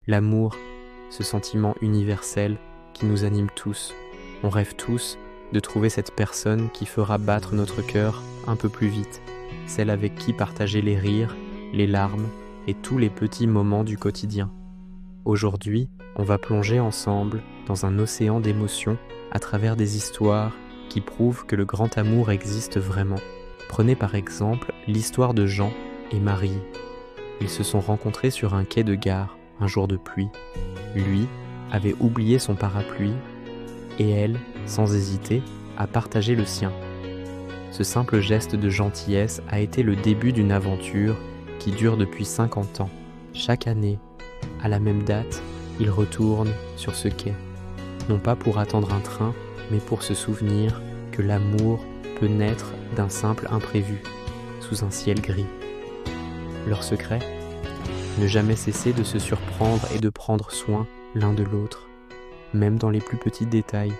L'amour, ce sentiment universel qui nous anime tous. On rêve tous de trouver cette personne qui fera battre notre cœur un peu plus vite, celle avec qui partager les rires, les larmes et tous les petits moments du quotidien. Aujourd'hui, on va plonger ensemble dans un océan d'émotions à travers des histoires qui prouvent que le grand amour existe vraiment. Prenez par exemple l'histoire de Jean et Marie. Ils se sont rencontrés sur un quai de gare un jour de pluie. Lui avait oublié son parapluie et elle, sans hésiter, a partagé le sien. Ce simple geste de gentillesse a été le début d'une aventure qui dure depuis 50 ans. Chaque année, à la même date, ils retournent sur ce quai. Non pas pour attendre un train, mais pour se souvenir que l'amour peut naître d'un simple imprévu, sous un ciel gris. Leur secret ? Ne jamais cesser de se surprendre et de prendre soin l'un de l'autre, même dans les plus petits détails.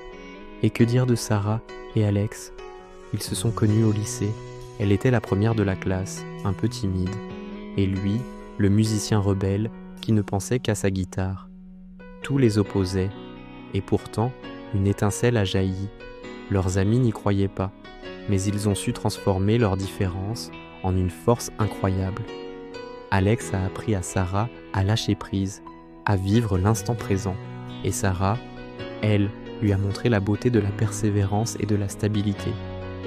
Et que dire de Sarah et Alex ? Ils se sont connus au lycée. Elle était la première de la classe, un peu timide, et lui, le musicien rebelle qui ne pensait qu'à sa guitare. Tout les opposait, et pourtant, une étincelle a jailli. Leurs amis n'y croyaient pas, mais ils ont su transformer leurs différences en une force incroyable. Alex a appris à Sarah à lâcher prise, à vivre l'instant présent, et Sarah, elle, lui a montré la beauté de la persévérance et de la stabilité.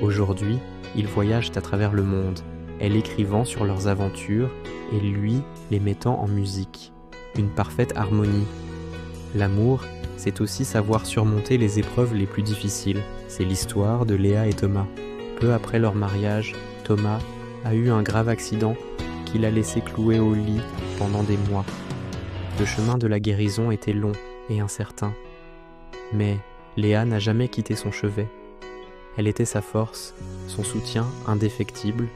Aujourd'hui, ils voyagent à travers le monde, elle écrivant sur leurs aventures et lui les mettant en musique. Une parfaite harmonie. L'amour, c'est aussi savoir surmonter les épreuves les plus difficiles. C'est l'histoire de Léa et Thomas. Peu après leur mariage, Thomas a eu un grave accident qui l'a laissé cloué au lit pendant des mois. Le chemin de la guérison était long et incertain. Mais Léa n'a jamais quitté son chevet. Elle était sa force, son soutien indéfectible.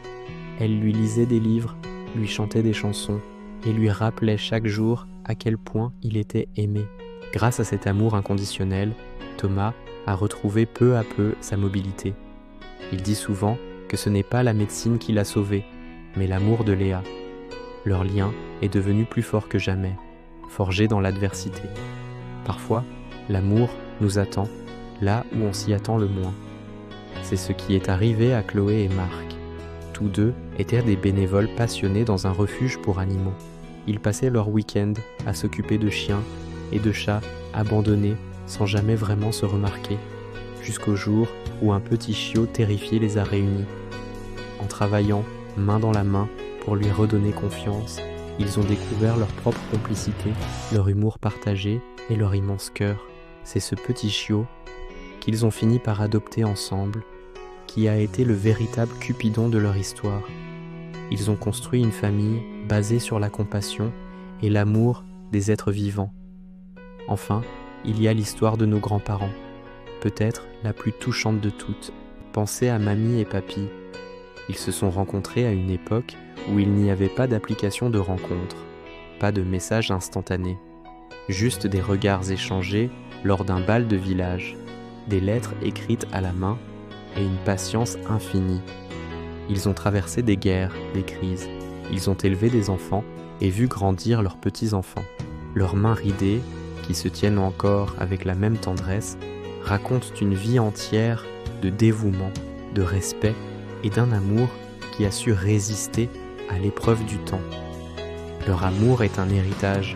Elle lui lisait des livres, lui chantait des chansons et lui rappelait chaque jour à quel point il était aimé. Grâce à cet amour inconditionnel, Thomas a retrouvé peu à peu sa mobilité. Il dit souvent que ce n'est pas la médecine qui l'a sauvé, mais l'amour de Léa. Leur lien est devenu plus fort que jamais, forgé dans l'adversité. Parfois, l'amour nous attend là où on s'y attend le moins. C'est ce qui est arrivé à Chloé et Marc. Tous deux étaient des bénévoles passionnés dans un refuge pour animaux. Ils passaient leur week-end à s'occuper de chiens et de chats abandonnés sans jamais vraiment se remarquer, jusqu'au jour où un petit chiot terrifié les a réunis. En travaillant main dans la main pour lui redonner confiance, ils ont découvert leur propre complicité, leur humour partagé et leur immense cœur. C'est ce petit chiot qu'ils ont fini par adopter ensemble qui a été le véritable Cupidon de leur histoire. Ils ont construit une famille basée sur la compassion et l'amour des êtres vivants. Enfin, il y a l'histoire de nos grands-parents, peut-être la plus touchante de toutes. Pensez à mamie et papy. Ils se sont rencontrés à une époque où il n'y avait pas d'application de rencontre, pas de messages instantanés, juste des regards échangés lors d'un bal de village, des lettres écrites à la main et une patience infinie. Ils ont traversé des guerres, des crises, ils ont élevé des enfants et vu grandir leurs petits-enfants. Leurs mains ridées, qui se tiennent encore avec la même tendresse, racontent une vie entière de dévouement, de respect et d'un amour qui a su résister à l'épreuve du temps. Leur amour est un héritage,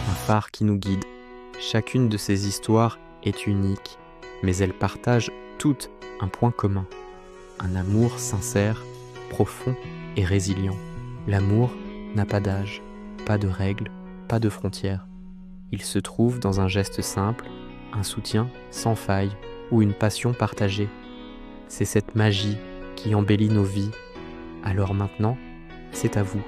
un phare qui nous guide. Chacune de ces histoires est unique, mais elles partagent toutes un point commun, un amour sincère, profond et résilient. L'amour n'a pas d'âge, pas de règles, pas de frontières. Il se trouve dans un geste simple, un soutien sans faille ou une passion partagée. C'est cette magie qui embellit nos vies. Alors maintenant, c'est à vous.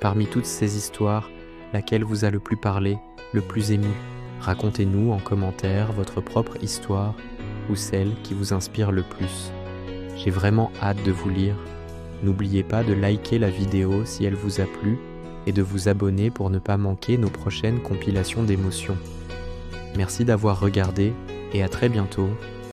Parmi toutes ces histoires, laquelle vous a le plus parlé, le plus ému ? Racontez-nous en commentaire votre propre histoire ou celle qui vous inspire le plus. J'ai vraiment hâte de vous lire. N'oubliez pas de liker la vidéo si elle vous a plu et de vous abonner pour ne pas manquer nos prochaines compilations d'émotions. Merci d'avoir regardé et à très bientôt